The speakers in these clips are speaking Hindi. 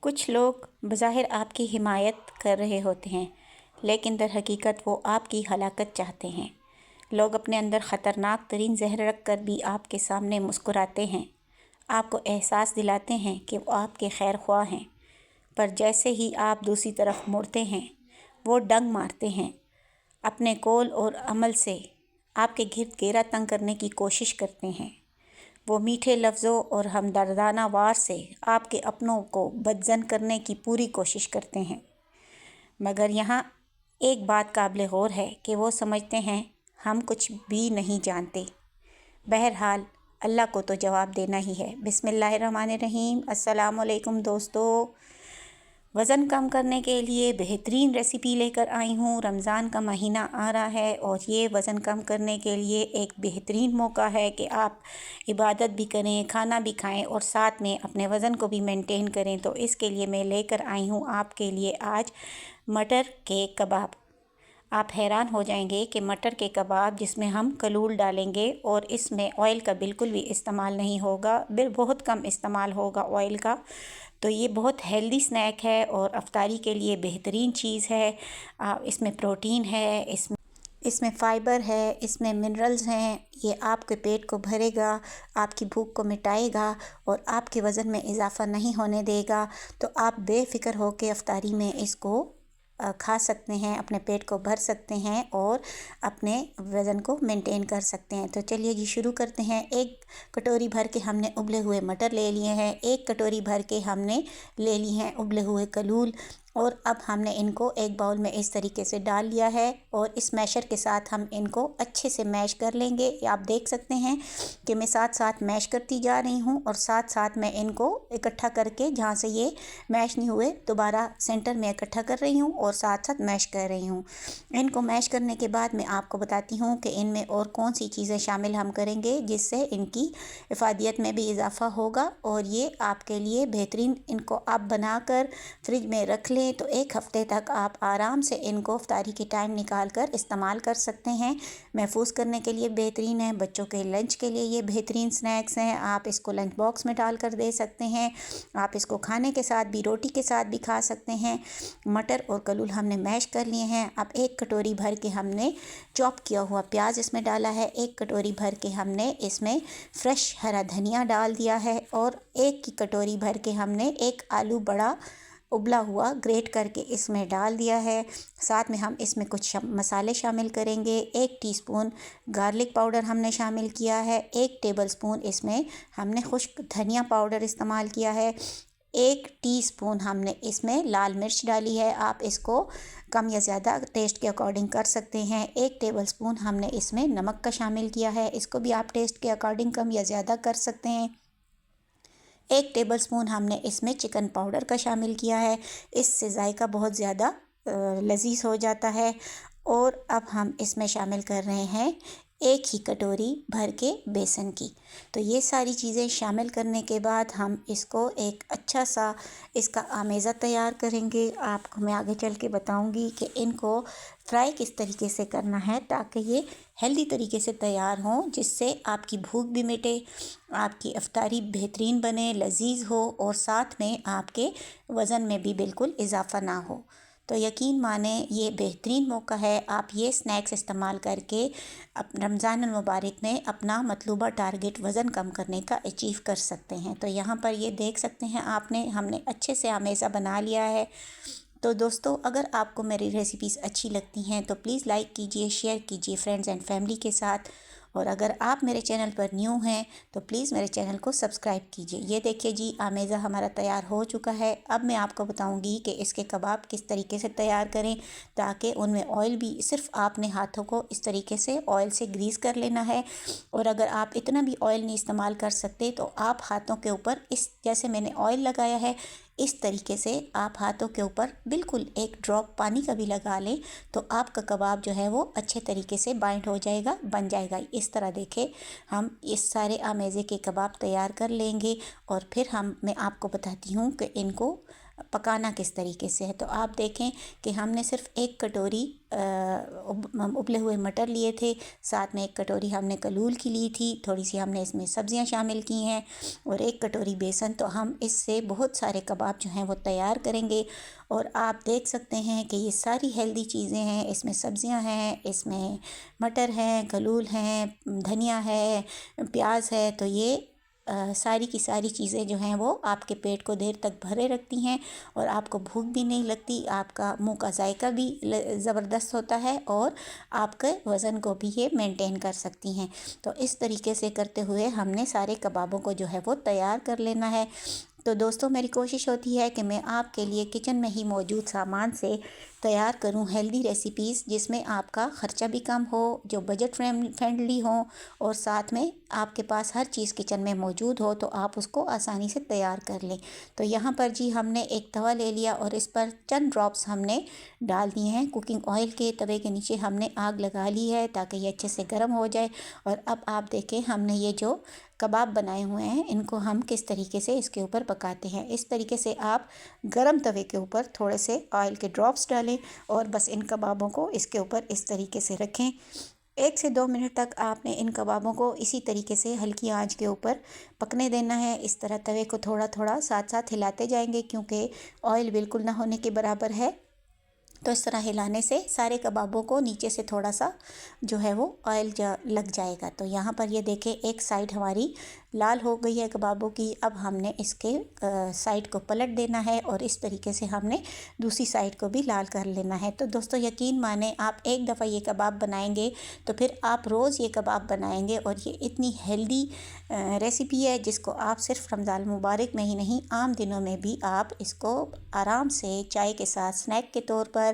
कुछ लोग बज़ाहिर आपकी हिमायत कर रहे होते हैं, लेकिन दर हकीकत वो आपकी हलाकत चाहते हैं। लोग अपने अंदर ख़तरनाक तरीन जहर रख कर भी आपके सामने मुस्कुराते हैं, आपको एहसास दिलाते हैं कि वो आपके खैर ख्वाह हैं, पर जैसे ही आप दूसरी तरफ मुड़ते हैं वो डंग मारते हैं। अपने कौल और अमल से आपके गिर्द घेरा तंग करने की कोशिश करते हैं। वो मीठे लफ्ज़ों और हमदर्दाना वार से आपके अपनों को बदज़न करने की पूरी कोशिश करते हैं, मगर यहाँ एक बात काबिल गौर है कि वो समझते हैं हम कुछ भी नहीं जानते। बहरहाल अल्लाह को तो जवाब देना ही है। बिस्मिल्लाहिर्रहमानिर्रहीम। अस्सलामु अलैकुम दोस्तों, वज़न कम करने के लिए बेहतरीन रेसिपी लेकर आई हूँ। रमज़ान का महीना आ रहा है और ये वज़न कम करने के लिए एक बेहतरीन मौका है कि आप इबादत भी करें, खाना भी खाएं और साथ में अपने वज़न को भी मेंटेन करें। तो इसके लिए मैं लेकर आई हूँ आपके लिए आज मटर के कबाब। आप हैरान हो जाएंगे कि मटर के कबाब जिसमें हम कलूल डालेंगे और इसमें ऑयल का बिल्कुल भी इस्तेमाल नहीं होगा, बहुत कम इस्तेमाल होगा ऑयल का। तो ये बहुत हेल्दी स्नैक है और अफ्तारी के लिए बेहतरीन चीज़ है। इसमें प्रोटीन है, इसमें फ़ाइबर है, इसमें मिनरल्स हैं। ये आपके पेट को भरेगा, आपकी भूख को मिटाएगा और आपके वज़न में इजाफ़ा नहीं होने देगा। तो आप बेफ़िक्र होकर अफ्तारी में इसको खा सकते हैं, अपने पेट को भर सकते हैं और अपने वज़न को मेंटेन कर सकते हैं। तो चलिए जी शुरू करते हैं। एक कटोरी भर के हमने उबले हुए मटर ले लिए हैं, एक कटोरी भर के हमने ले लिए हैं उबले हुए कलूल, और अब हमने इनको एक बाउल में इस तरीके से डाल लिया है और इस मैशर के साथ हम इनको अच्छे से मैश कर लेंगे। आप देख सकते हैं कि मैं साथ साथ मैश करती जा रही हूँ और साथ साथ मैं इनको इकट्ठा करके जहाँ से ये मैश नहीं हुए दोबारा सेंटर में इकट्ठा कर रही हूँ और साथ साथ मैश कर रही हूँ। इनको मैश करने के बाद मैं आपको बताती हूँ कि इनमें और कौन सी चीज़ें शामिल हम करेंगे जिससे इनकी इफ़ादियत में भी इजाफ़ा होगा और ये आपके लिए बेहतरीन। इनको आप बनाकर फ्रिज में रख लें तो एक हफ़्ते तक आप आराम से इनको इफ्तारी के टाइम निकाल कर इस्तेमाल कर सकते हैं। महफूज करने के लिए बेहतरीन है, बच्चों के लंच के लिए ये बेहतरीन स्नैक्स हैं। आप इसको लंच बॉक्स में डाल कर दे सकते हैं, आप इसको खाने के साथ भी, रोटी के साथ भी खा सकते हैं। मटर और कलूल हमने मैश कर लिए हैं। अब एक कटोरी भर के हमने चॉप किया हुआ प्याज इसमें डाला है, एक कटोरी भर के हमने इसमें फ्रेश हरा धनिया डाल दिया है और एक की कटोरी भर के हमने एक आलू बड़ा उबला हुआ ग्रेट करके इसमें डाल दिया है। साथ में हम इसमें कुछ मसाले शामिल करेंगे। 1 टीस्पून गार्लिक पाउडर हमने शामिल किया है, 1 टेबलस्पून इसमें हमने खुश्क धनिया पाउडर इस्तेमाल किया है, 1 टीस्पून हमने इसमें लाल मिर्च डाली है। आप इसको कम या ज़्यादा टेस्ट के अकॉर्डिंग कर सकते हैं। 1 टेबलस्पून हमने इसमें नमक का शामिल किया है, इसको भी आप टेस्ट के अकॉर्डिंग कम या ज़्यादा कर सकते हैं। 1 टेबलस्पून हमने इसमें चिकन पाउडर का शामिल किया है, इससे जायका बहुत ज़्यादा लजीज हो जाता है। और अब हम इसमें शामिल कर रहे हैं 1 ही कटोरी भर के बेसन की। तो ये सारी चीज़ें शामिल करने के बाद हम इसको एक अच्छा सा इसका आमेज़ा तैयार करेंगे। आपको मैं आगे चल के बताऊँगी कि इनको फ्राई किस तरीके से करना है ताकि ये हेल्दी तरीके से तैयार हों, जिससे आपकी भूख भी मिटे, आपकी इफ्तारी बेहतरीन बने, लजीज हो और साथ में आपके वज़न में भी बिल्कुल इजाफ़ा ना हो। तो यकीन माने ये बेहतरीन मौका है, आप ये स्नैक्स इस्तेमाल करके रमज़ान मुबारक में अपना मतलूबा टारगेट वज़न कम करने का अचीव कर सकते हैं। तो यहाँ पर ये देख सकते हैं हमने अच्छे से आमेज़ा बना लिया है। तो दोस्तों, अगर आपको मेरी रेसिपीज़ अच्छी लगती हैं तो प्लीज़ लाइक कीजिए, शेयर कीजिए फ्रेंड्स एंड फैमिली के साथ, और अगर आप मेरे चैनल पर न्यू हैं तो प्लीज़ मेरे चैनल को सब्सक्राइब कीजिए। ये देखिए जी, आमेज़ा हमारा तैयार हो चुका है। अब मैं आपको बताऊंगी कि इसके कबाब किस तरीके से तैयार करें ताकि उनमें ऑयल भी, सिर्फ आपने हाथों को इस तरीके से ऑयल से ग्रीस कर लेना है। और अगर आप इतना भी ऑयल नहीं इस्तेमाल कर सकते तो आप हाथों के ऊपर इस जैसे मैंने ऑयल लगाया है इस तरीके से आप हाथों के ऊपर बिल्कुल एक ड्रॉप पानी का भी लगा लें तो आपका कबाब जो है वो अच्छे तरीके से बाइंड हो जाएगा, बन जाएगा। इस तरह देखें, हम इस सारे आमेज़े के कबाब तैयार कर लेंगे और फिर मैं आपको बताती हूँ कि इनको पकाना किस तरीके से है। तो आप देखें कि हमने सिर्फ 1 कटोरी उबले हुए मटर लिए थे, साथ में 1 कटोरी हमने कलूल की ली थी, थोड़ी सी हमने इसमें सब्जियां शामिल की हैं और 1 कटोरी बेसन। तो हम इससे बहुत सारे कबाब जो हैं वो तैयार करेंगे। और आप देख सकते हैं कि ये सारी हेल्दी चीज़ें हैं, इसमें सब्जियां हैं, इसमें मटर हैं, कलूल हैं, धनिया है, प्याज है। तो ये सारी की सारी चीज़ें जो हैं वो आपके पेट को देर तक भरे रखती हैं और आपको भूख भी नहीं लगती, आपका मुंह का जायका भी ज़बरदस्त होता है और आपके वज़न को भी ये मेंटेन कर सकती हैं। तो इस तरीके से करते हुए हमने सारे कबाबों को जो है वो तैयार कर लेना है। तो दोस्तों, मेरी कोशिश होती है कि मैं आपके लिए किचन में ही मौजूद सामान से तैयार करूं हेल्दी रेसिपीज़, जिसमें आपका ख़र्चा भी कम हो, जो बजट फ्रेंडली हो और साथ में आपके पास हर चीज़ किचन में मौजूद हो तो आप उसको आसानी से तैयार कर लें। तो यहाँ पर जी हमने एक तवा ले लिया और इस पर चंद ड्रॉप्स हमने डाल दिए हैं कुकिंग ऑयल के। तवे के नीचे हमने आग लगा ली है ताकि ये अच्छे से गर्म हो जाए। और अब आप देखें हमने ये जो कबाब बनाए हुए हैं इनको हम किस तरीके से इसके ऊपर पकाते हैं। इस तरीके से आप गरम तवे के ऊपर थोड़े से ऑयल के ड्रॉप्स डालें और बस इन कबाबों को इसके ऊपर इस तरीके से रखें। 1 से 2 मिनट तक आपने इन कबाबों को इसी तरीके से हल्की आंच के ऊपर पकने देना है। इस तरह तवे को थोड़ा थोड़ा साथ साथ हिलाते जाएंगे क्योंकि ऑयल बिल्कुल ना होने के बराबर है। तो इस तरह हिलाने से सारे कबाबों को नीचे से थोड़ा सा जो है वो ऑयल लग जाएगा। तो यहाँ पर ये देखें एक साइड हमारी लाल हो गई है कबाबों की। अब हमने इसके साइड को पलट देना है और इस तरीके से हमने दूसरी साइड को भी लाल कर लेना है। तो दोस्तों यकीन माने, आप एक दफ़ा ये कबाब बनाएंगे तो फिर आप रोज़ ये कबाब बनाएंगे और ये इतनी हेल्दी रेसिपी है जिसको आप सिर्फ रमज़ान मुबारक में ही नहीं, आम दिनों में भी आप इसको आराम से चाय के साथ स्नैक के तौर पर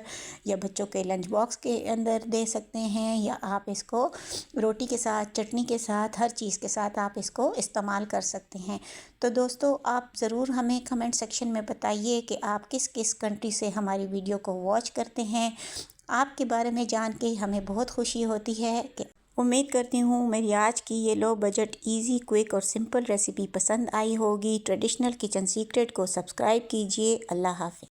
या बच्चों के लंच बॉक्स के अंदर दे सकते हैं, या आप इसको रोटी के साथ, चटनी के साथ, हर चीज़ के साथ आप इसको इस्तेमाल कर सकते हैं। तो दोस्तों, आप ज़रूर हमें कमेंट सेक्शन में बताइए कि आप किस किस कंट्री से हमारी वीडियो को वॉच करते हैं। आपके बारे में जान के हमें बहुत खुशी होती है। कि उम्मीद करती हूँ मेरी आज की ये लो बजट इजी, क्विक और सिंपल रेसिपी पसंद आई होगी। ट्रेडिशनल किचन सीक्रेट को सब्सक्राइब कीजिए। अल्लाह हाफ़िज़।